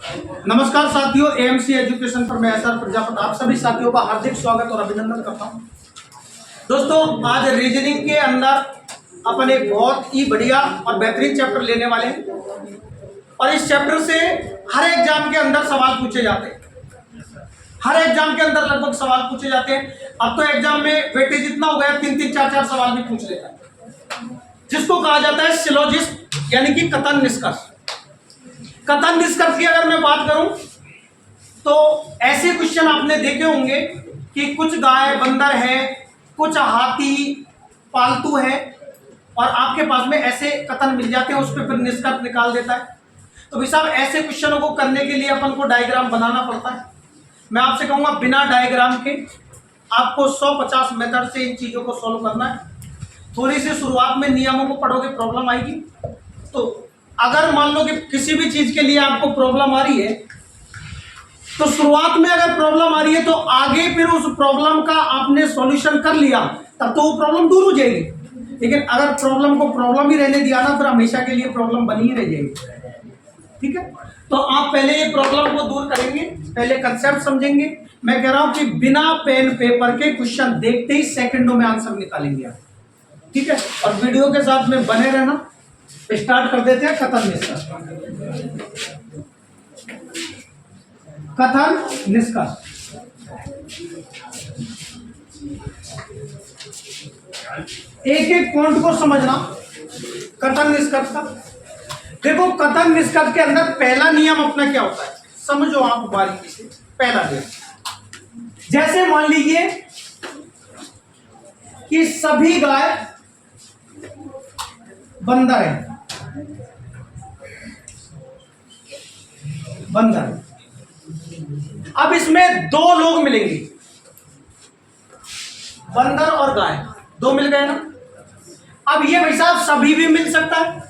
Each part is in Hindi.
नमस्कार साथियों, एएमसी एजुकेशन पर मैं एसआर प्रजापति आप सभी साथियों का हार्दिक स्वागत और अभिनंदन करता हूं। दोस्तों, आज रीजनिंग के अंदर अपन एक बहुत ही बढ़िया और बेहतरीन चैप्टर लेने वाले हैं और इस चैप्टर से हर एग्जाम के अंदर सवाल पूछे जाते हैं। हर एग्जाम के अंदर लगभग सवाल पूछे जाते हैं। अब तो एग्जाम में वेटेज इतना हो गया 3-3, 4-4 सवाल भी पूछ लेता है, जिसको कहा जाता है सिलोजिस्ट यानी कि कथन निष्कर्ष। कथन निष्कर्ष की अगर मैं बात करूं तो ऐसे क्वेश्चन आपने देखे होंगे कि कुछ गाय बंदर है, कुछ हाथी पालतू है और आपके पास में ऐसे कथन मिल जाते हैं, उस पर फिर निष्कर्ष निकाल देता है। तो भाई साहब, ऐसे क्वेश्चनों को करने के लिए अपन को डायग्राम बनाना पड़ता है। मैं आपसे कहूंगा बिना डायग्राम के आपको 150 मेथड से इन चीजों को सॉल्व करना है। थोड़ी सी शुरुआत में नियमों को पढ़ोगे प्रॉब्लम आएगी। तो अगर मान लो कि किसी भी चीज के लिए आपको प्रॉब्लम आ रही है तो शुरुआत में अगर प्रॉब्लम आ रही है तो आगे फिर उस प्रॉब्लम का आपने सॉल्यूशन कर लिया तब तो वो प्रॉब्लम दूर हो जाएगी। लेकिन अगर प्रॉब्लम को प्रॉब्लम ही रहने दिया ना, फिर हमेशा के लिए प्रॉब्लम बनी ही रह जाएगी। ठीक है, तो आप पहले ये प्रॉब्लम को दूर करेंगे, पहले कंसेप्ट समझेंगे। मैं कह रहा हूं कि बिना पेन पेपर के क्वेश्चन देखते ही सेकंडों में आंसर निकालेंगे आप। ठीक है, और वीडियो के साथ में बने रहना। स्टार्ट कर देते हैं कथन निष्कर्ष। कथन निष्कर्ष एक एक पॉइंट को समझना कथन निष्कर्ष का। देखो, कथन निष्कर्ष के अंदर पहला नियम अपना क्या होता है, समझो आप बारीकी से। पहला नियम, जैसे मान लीजिए कि सभी गाय बंदर है, बंदर। अब इसमें दो लोग मिलेंगे, बंदर और गाय, दो मिल गए ना। अब ये भाई साहब सभी भी मिल सकता है,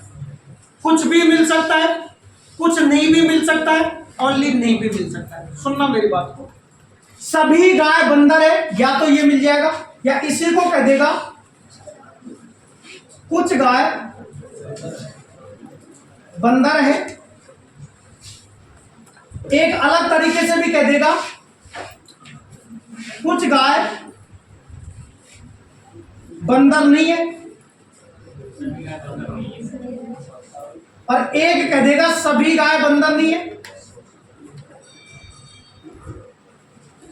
कुछ भी मिल सकता है, कुछ नहीं भी मिल सकता है, ओनली नहीं भी मिल सकता है। सुनना मेरी बात को, सभी गाय बंदर है, या तो ये मिल जाएगा या इसी को कह देगा कुछ गाय बंदर है। एक अलग तरीके से भी कह देगा कुछ गाय बंदर नहीं है, और एक कह देगा सभी गाय बंदर नहीं है,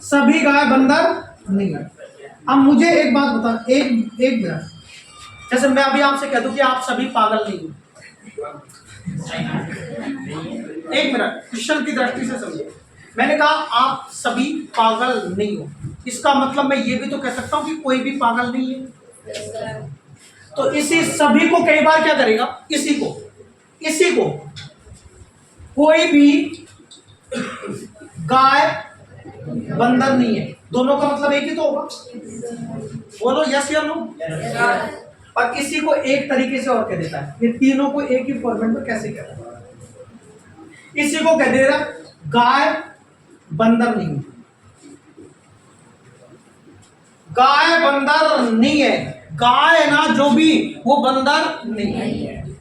सभी गाय बंदर नहीं है। अब मुझे एक बात बता, एक मिनट, जैसे मैं अभी आपसे कह दूं कि आप सभी पागल नहीं हो, एक मिनट क्वेश्चन की दृष्टि से समझिए। मैंने कहा आप सभी पागल नहीं हो, इसका मतलब मैं ये भी तो कह सकता हूं कि कोई भी पागल नहीं है। तो इसी सभी को कई बार क्या करेगा, इसी को कोई भी गाय बंदर नहीं है, दोनों का मतलब एक ही तो होगा। बोलो यस या नो। और इसी को एक तरीके से और कह देता है, ये तीनों को एक ही फॉर्मेट में कैसे कहता है। इसी को कह देगा गाय बंदर नहीं है, गाय बंदर नहीं है, गाय ना जो भी वो बंदर नहीं है।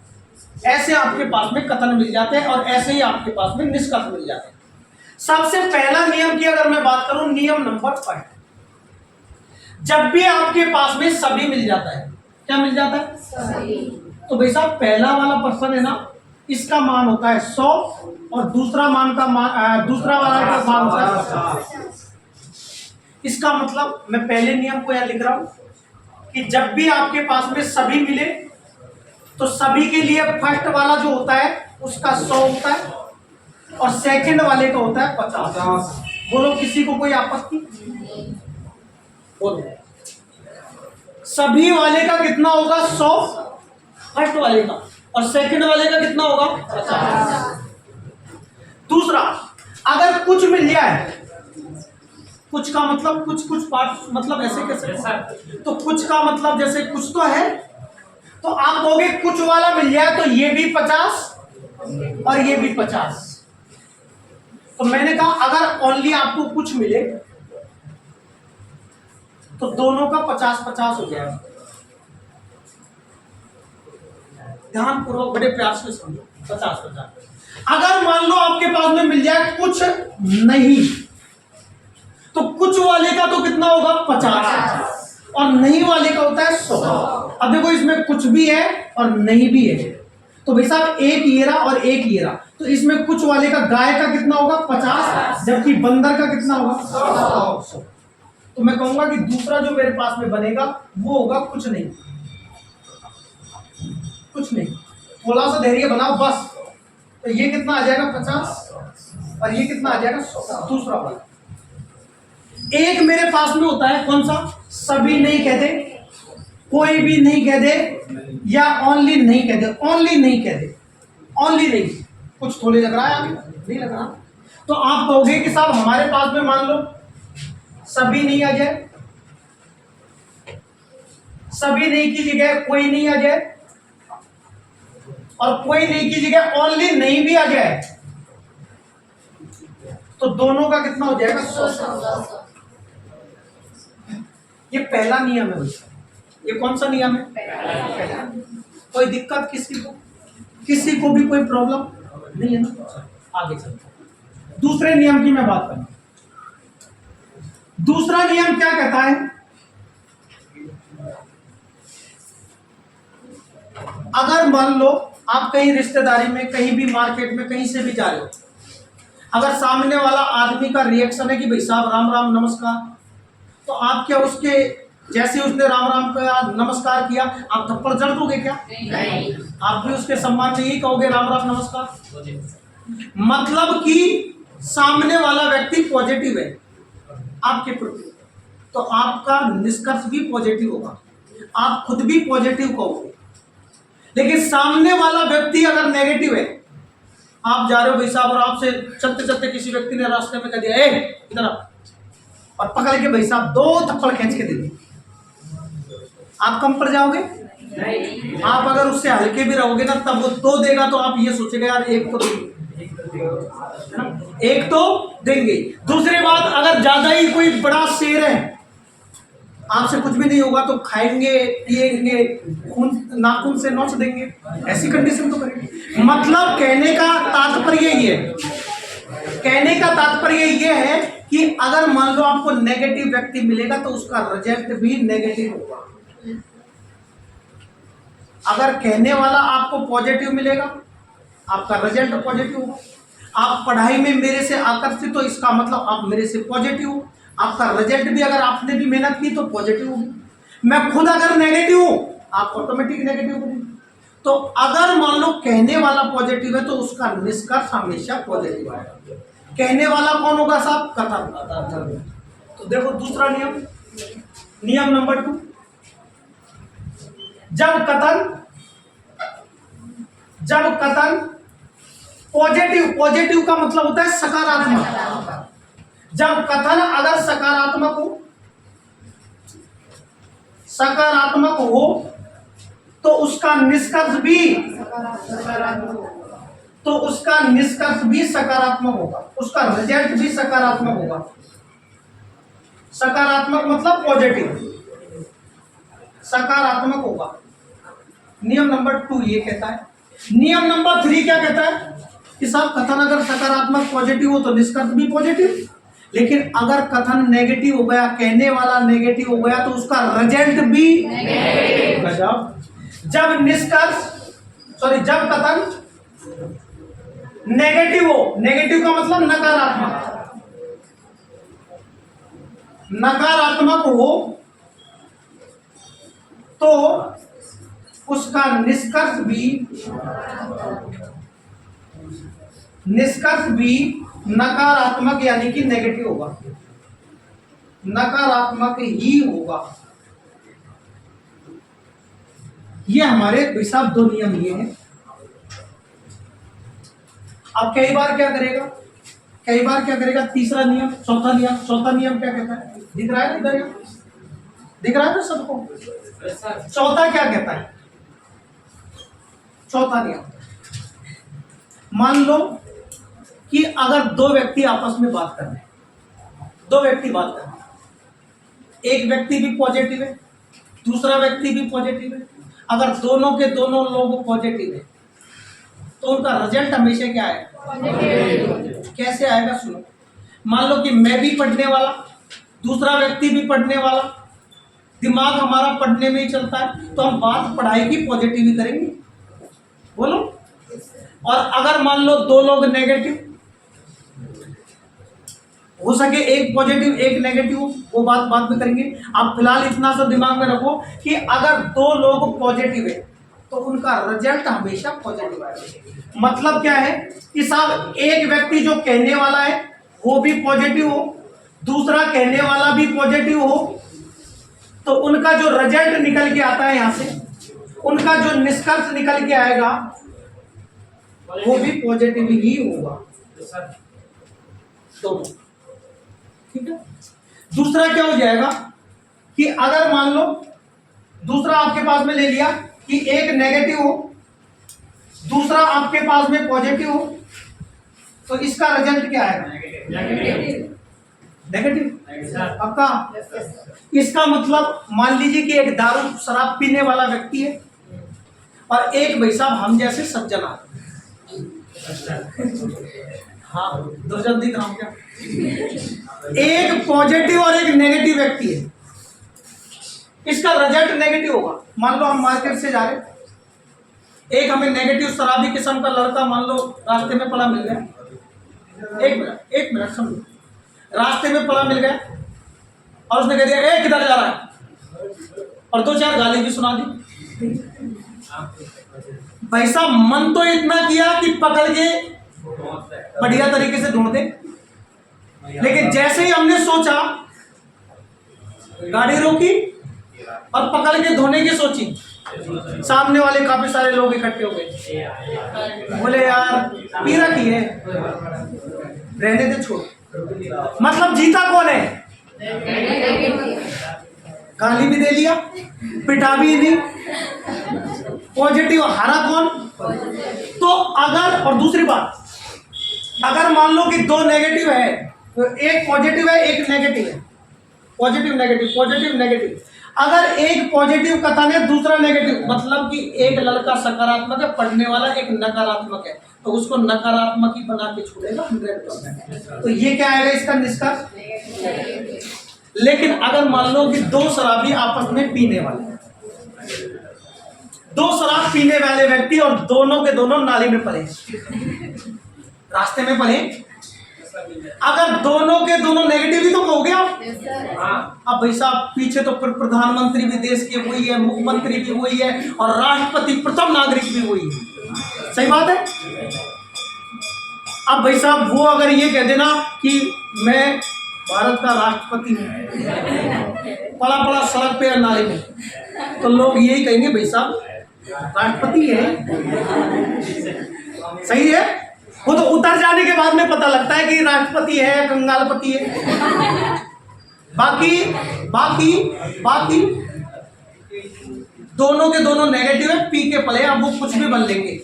ऐसे आपके पास में कथन मिल जाते हैं और ऐसे ही आपके पास में निष्कर्ष मिल जाते हैं। सबसे पहला नियम की अगर मैं बात करूं, नियम नंबर 5, जब भी आपके पास में सभी मिल जाता है, क्या मिल जाता है, सभी। तो भाई साहब पहला वाला पर्सन है ना, इसका मान होता है 100 और दूसरा वाला का मान होता है 50। इसका मतलब मैं पहले नियम को यहां लिख रहा हूं कि जब भी आपके पास में सभी मिले तो सभी के लिए फर्स्ट वाला जो होता है उसका 100 होता है और सेकंड वाले का होता है 50। बोलो किसी को कोई आपत्ति? बोलो सभी वाले का कितना होगा, 100 फर्स्ट वाले का, और सेकंड वाले का कितना होगा, 50। दूसरा, अगर कुछ मिल जाए, कुछ का मतलब कुछ पार्ट, मतलब ऐसे कैसे, तो कुछ का मतलब जैसे कुछ तो है, तो आप कहोगे कुछ वाला मिल जाए तो ये भी 50 और ये भी 50। तो मैंने कहा अगर ओनली आपको कुछ मिले तो दोनों का 50-50 हो जाएगा। ध्यानपूर्वक बड़े प्यार से समझो, 50-50। अगर मान लो आपके पास में मिल जाए कुछ नहीं, तो कुछ वाले का तो कितना होगा 50 और नहीं वाले का होता है 100। अब देखो इसमें कुछ भी है और नहीं भी है, तो भाई साहब एक ये रहा और एक ये रहा, तो इसमें कुछ वाले का गाय का कितना होगा 50, जबकि बंदर का कितना होगा 100। तो मैं कहूंगा कि दूसरा जो मेरे पास में बनेगा वो होगा कुछ नहीं, कुछ नहीं। थोड़ा सा धैर्य बनाओ बस। तो ये कितना आ जाएगा 50 और ये कितना आ जाएगा 100, दूसरा वाला। एक मेरे पास में होता है कौन सा, सभी नहीं कह दे, कोई भी नहीं कह दे, या ओनली नहीं कह दे। ओनली नहीं कह दे, ओनली नहीं, कुछ थोड़ी लग रहा है आगे, नहीं लग रहा। तो आप कहोगे कि साहब हमारे पास में मान लो सभी नहीं आ जाए, सभी नहीं की जगह कोई नहीं आ जाए, और कोई नहीं की जगह ओनली नहीं भी आ जाए, तो दोनों का कितना हो जाएगा 100। ये पहला नियम है भैया। ये कौन सा नियम है, पहला। कोई दिक्कत किसी को भी कोई प्रॉब्लम नहीं है ना। आगे चलते दूसरे नियम की मैं बात करूं। दूसरा नियम क्या कहता है, अगर मान लो आप कहीं रिश्तेदारी में, कहीं भी मार्केट में, कहीं से भी जा रहे हो, अगर सामने वाला आदमी का रिएक्शन है कि भाई साहब राम राम नमस्कार, तो आप क्या उसके जैसे उसने राम राम का नमस्कार किया आप थप्पड़ जड़ दोगे क्या? नहीं। आप भी उसके सम्मान में यही कहोगे राम राम नमस्कार। मतलब कि सामने वाला व्यक्ति पॉजिटिव है आपके प्रति, तो आपका निष्कर्ष भी पॉजिटिव होगा, आप खुद भी पॉजिटिव कहोगे। लेकिन सामने वाला व्यक्ति अगर नेगेटिव है, आप जा रहे हो भाई साहब और आपसे चलते चलते किसी व्यक्ति ने रास्ते में कह दिया ए इधर आ, और पकड़ के भाई साहब 2 थप्पड़ खींच के दे दिए, आप कम पड़ जाओगे? नहीं। आप अगर उससे हल्के भी रहोगे ना, तब वो 2 देगा तो आप ये सोचेगा यार एक तो देंगे, एक तो देंगे। दूसरी बात, अगर ज्यादा ही कोई बड़ा शेर है, आपसे कुछ भी नहीं होगा तो खाएंगे पिएंगे, खून नाखून से नोच देंगे, ऐसी कंडीशन तो करेंगे। मतलब कहने का तात्पर्य ये है, कहने का तात्पर्य ये है कि अगर मान लो आपको नेगेटिव व्यक्ति मिलेगा तो उसका रिजल्ट भी नेगेटिव होगा। अगर कहने वाला आपको पॉजिटिव मिलेगा, आपका रिजल्ट पॉजिटिव होगा। आप पढ़ाई में मेरे से आकर्षित हो, इसका मतलब आप मेरे से पॉजिटिव हो, आपका रिजल्ट भी अगर आपने भी मेहनत की तो पॉजिटिव होगी। मैं खुद अगर नेगेटिव हूं, आप ऑटोमेटिक नेगेटिव होंगे। तो अगर मान लो कहने वाला पॉजिटिव है तो उसका निष्कर्ष हमेशा पॉजिटिव आएगा। कहने वाला कौन होगा साहब? कथन। तो देखो दूसरा नियम, नियम नंबर 2, जब कथन पॉजिटिव का मतलब होता है सकारात्मक। जब कथन अगर सकारात्मक हो तो उसका निष्कर्ष भी सकारात्मक होगा, उसका रिजल्ट भी सकारात्मक होगा। सकारात्मक मतलब पॉजिटिव, सकारात्मक होगा। नियम नंबर 2 ये कहता है। नियम नंबर 3 क्या कहता है कि साहब कथन अगर सकारात्मक पॉजिटिव हो तो निष्कर्ष भी पॉजिटिव, लेकिन अगर कथन नेगेटिव हो गया, कहने वाला नेगेटिव हो गया, तो उसका रिजल्ट भी नेगेटिव। जब कथन नेगेटिव हो, नेगेटिव का मतलब नकारात्मक हो तो उसका निष्कर्ष भी नकारात्मक यानी कि नेगेटिव होगा, नकारात्मक ही होगा। ये हमारे हिसाब 2 नियम ये हैं। अब कई बार क्या करेगा तीसरा नियम, चौथा नियम क्या कहता है? दिख रहा है इधर, दिख रहा है ना सबको? चौथा क्या कहता है? चौथा नियम, मान लो कि अगर 2 व्यक्ति आपस में बात कर रहे हैं, एक व्यक्ति भी पॉजिटिव है, दूसरा व्यक्ति भी पॉजिटिव है। अगर दोनों के दोनों लोग पॉजिटिव है तो उनका रिजल्ट हमेशा क्या है? कैसे आएगा सुनो। मान लो कि मैं भी पढ़ने वाला, दूसरा व्यक्ति भी पढ़ने वाला, दिमाग हमारा पढ़ने में ही चलता है, तो हम बात पढ़ाई की पॉजिटिव ही करेंगे, बोलो। और अगर मान लो दो लोग नेगेटिव, हो सके एक पॉजिटिव एक नेगेटिव, वो बात में करेंगे। आप फिलहाल इतना सा दिमाग में रखो कि अगर दो लोग पॉजिटिव है तो उनका रिजल्ट हमेशा पॉजिटिव आएगा। मतलब क्या है कि साहब एक व्यक्ति जो कहने वाला है वो भी पॉजिटिव हो, दूसरा कहने वाला भी पॉजिटिव हो, तो उनका जो रिजल्ट निकल के आता है यहां से, उनका जो निष्कर्ष निकल के आएगा वो भी पॉजिटिव ही होगा, दोनों। ठीक है। दूसरा क्या हो जाएगा कि अगर मान लो दूसरा आपके पास में ले लिया कि एक नेगेटिव हो, दूसरा आपके पास में पॉजिटिव हो, तो इसका रिजल्ट क्या आएगा? नेगेटिव। पक्का? इसका मतलब मान लीजिए कि एक दारू शराब पीने वाला व्यक्ति है और एक भाई साहब हम जैसे सज्जन आदमी। हाँ, दुर्जन दिख रहा हूं क्या? एक पॉजिटिव और एक नेगेटिव व्यक्ति है, इसका रिजल्ट नेगेटिव होगा। मान लो हम मार्केट से जा रहे हैं, एक हमें नेगेटिव शराबी किस्म का लड़का मान लो रास्ते में पड़ा मिल गया। एक मिनट समझो, रास्ते में पड़ा मिल गया और उसने कह दिया ए किधर जा रहा है, और दो चार गाली भी सुना दी। भाई साहब मन तो इतना किया कि पकड़ के बढ़िया तरीके से ढूंढ दे, लेकिन जैसे ही हमने सोचा, गाड़ी रोकी और पकड़ के धोने की सोची, सामने वाले काफी सारे लोग इकट्ठे हो गए, बोले यार पी रखी है, रहने दे, छोड़। मतलब जीता कौन है? गाली भी दे लिया, पिटा भी नहीं, पॉजिटिव हारा कौन? तो अगर, और दूसरी बात, अगर मान लो कि दो नेगेटिव है, तो एक पॉजिटिव है एक नेगेटिव है, पॉजिटिव नेगेटिव पॉजिटिव नेगेटिव, अगर एक पॉजिटिव कथन है दूसरा नेगेटिव, मतलब कि एक लड़का सकारात्मक है, पढ़ने वाला एक नकारात्मक है, तो उसको नकारात्मक ही बना के छोड़ेगा 100%। तो ये क्या आएगा इसका निष्कर्ष? लेकिन अगर मान लो कि दो शराबी आपस में पीने वाले, दो शराब पीने वाले व्यक्ति और दोनों के दोनों नाली में पड़े, रास्ते में पड़े, अगर दोनों के दोनों नेगेटिव ही तो हो गया। अब भाई साहब पीछे तो प्रधानमंत्री भी देश के वही है, मुख्यमंत्री भी वही है और राष्ट्रपति प्रथम नागरिक भी वही है, सही बात है। अब भाई साहब वो अगर ये कह देना कि मैं भारत का राष्ट्रपति हूं, पड़ा पड़ा सड़क पे नाले में, तो लोग यही कहेंगे भाई साहब राष्ट्रपति है, सही है। वो तो उतर जाने के बाद में पता लगता है कि राष्ट्रपति है कंगालपति है। बाकी बाकी बाकी दोनों के दोनों नेगेटिव है, पी के पले, अब वो कुछ भी बन लेंगे।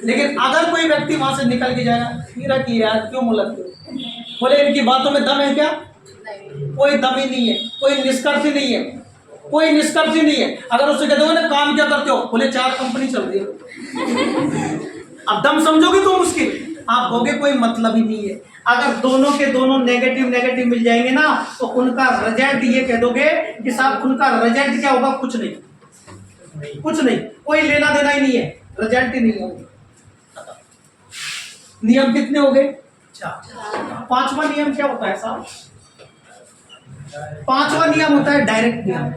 लेकिन अगर कोई व्यक्ति वहां से निकल के जाएगा, मेरा की यार क्यों मुलकते हो, बोले इनकी बातों में दम है क्या? कोई दम ही नहीं है, कोई निष्कर्ष ही नहीं है, कोई निष्कर्ष ही नहीं है। अगर उससे कहते हो ना काम क्या करते हो, बोले 4 कंपनी चल रही है। अब दम समझोगे तो मुश्किल, आप होगे कोई मतलब ही नहीं है। अगर दोनों के दोनों नेगेटिव नेगेटिव मिल जाएंगे ना, तो उनका रिजल्ट ये कह दोगे कि साहब उनका रिजल्ट क्या होगा? कुछ नहीं, कुछ नहीं, कोई लेना देना ही नहीं है, रिजल्ट ही नहीं होगा। नियम कितने हो गए? 4। 5वां नियम क्या होता है साहब? 5वां नियम होता है डायरेक्ट नियम।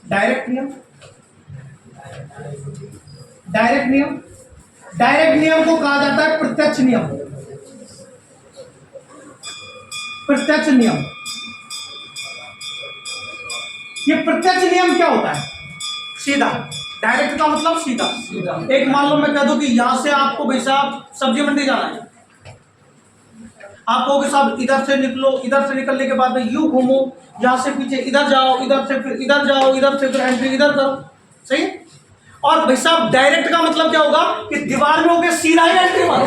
डायरेक्ट नियम, डायरेक्ट नियम, डायरेक्ट नियम को कहा जाता है प्रत्यक्ष नियम। प्रत्यक्ष नियम, ये प्रत्यक्ष नियम क्या होता है? सीधा। डायरेक्ट का मतलब सीधा। एक मान लो मैं कह दूं कि यहां से आपको भाई साहब सब्जी मंडी जाना है, आप कहोगे साहब इधर से निकलो, इधर से निकलने के बाद में यूं घूमो, यहां से पीछे इधर जाओ, इधर से फिर इधर जाओ, इधर से फिर एंट्री इधर करो, सही। और भाई साहब डायरेक्ट का मतलब क्या होगा कि दीवार में हो गया सीधा ही एंट्री मारो।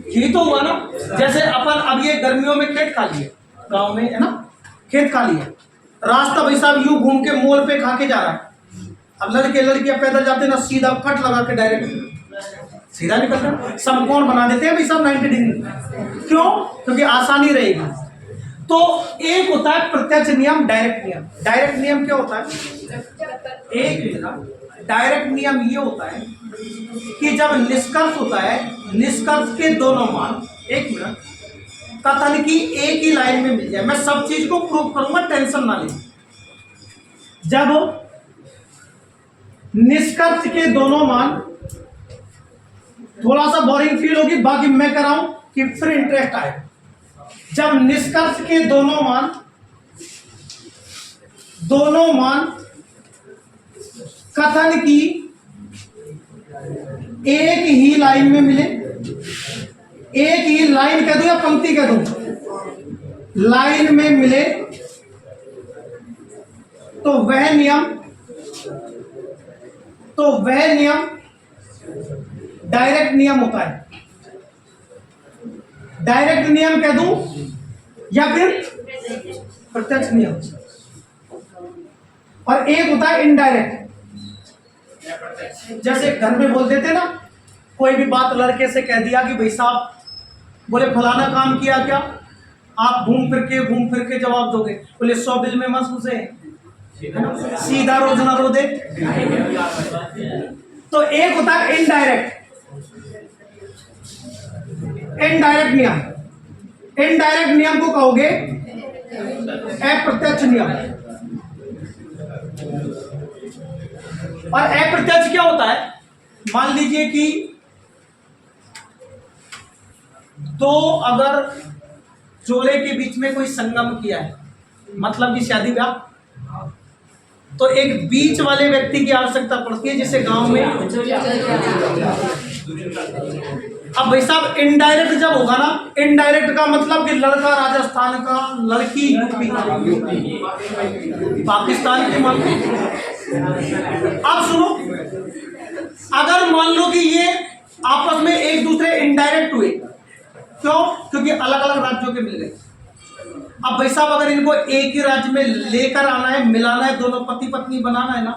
यही तो हुआ ना। जैसे अपन अब ये गर्मियों में खेत खाली है, गांव में है ना, खेत खाली है, रास्ता भाई साहब यूं घूम के मोड़ पे खा के जा रहा है। अब लड़के लड़कियां पैदल जाते ना, सीधा कट लगा के डायरेक्ट सीधा निकल रहा है। समकोण बना देते हैं भाई सब 90 डिग्री। क्यों? क्योंकि आसानी रहेगी। तो एक होता है प्रत्यक्ष नियम, डायरेक्ट नियम। डायरेक्ट नियम क्या होता है? एक मिनट। डायरेक्ट नियम ये होता है कि जब निष्कर्ष होता है, निष्कर्ष के दोनों मान, एक मिनट, कथन की एक ही लाइन में मिल जाए। मैं सब चीज को प्रूव करूंगा, टेंशन ना ले। जब निष्कर्ष के दोनों मान, थोड़ा सा बोरिंग फील होगी, बाकी मैं कर रहा हूं कि फिर इंटरेस्ट आए। जब निष्कर्ष के दोनों मान कथन की एक ही लाइन में मिले, एक ही लाइन कह दूं या पंक्ति कह दूं, लाइन में मिले, तो वह नियम डायरेक्ट नियम होता है। डायरेक्ट नियम कह दूं या फिर प्रत्यक्ष नियम। और एक होता है इनडायरेक्ट। जैसे घर में बोल देते ना, कोई भी बात लड़के से कह दिया कि भाई साहब, बोले फलाना काम किया क्या? आप घूम फिर के जवाब दोगे। बोले 100 बिल में मत घुसे, सीधा रोज ना रो दे। तो एक होता है इनडायरेक्ट नियम। इनडायरेक्ट नियम को कहोगे अप्रत्यक्ष नियम। और अप्रत्यक्ष क्या होता है? मान लीजिए कि दो अगर जोड़े के बीच में कोई संगम किया है, मतलब कि शादी ब्याह, तो एक बीच वाले व्यक्ति की आवश्यकता पड़ती है, जिसे गांव में। अब भाई साहब इनडायरेक्ट जब होगा ना, इनडायरेक्ट का मतलब कि लड़का राजस्थान का, लड़की यूपी, पाकिस्तान की। मान लो, अब सुनो, अगर मान लो कि ये आपस में एक दूसरे इनडायरेक्ट हुए, क्यों? क्योंकि अलग अलग राज्यों के मिल गए। अब भाई साहब अगर इनको एक ही राज्य में लेकर आना है, मिलाना है, दोनों पति पत्नी बनाना है ना,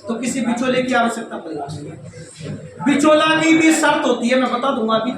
तो किसी बिचौले की आवश्यकता पड़ेगी। बिचौला की भी शर्त होती है, मैं बता दूंगा अभी।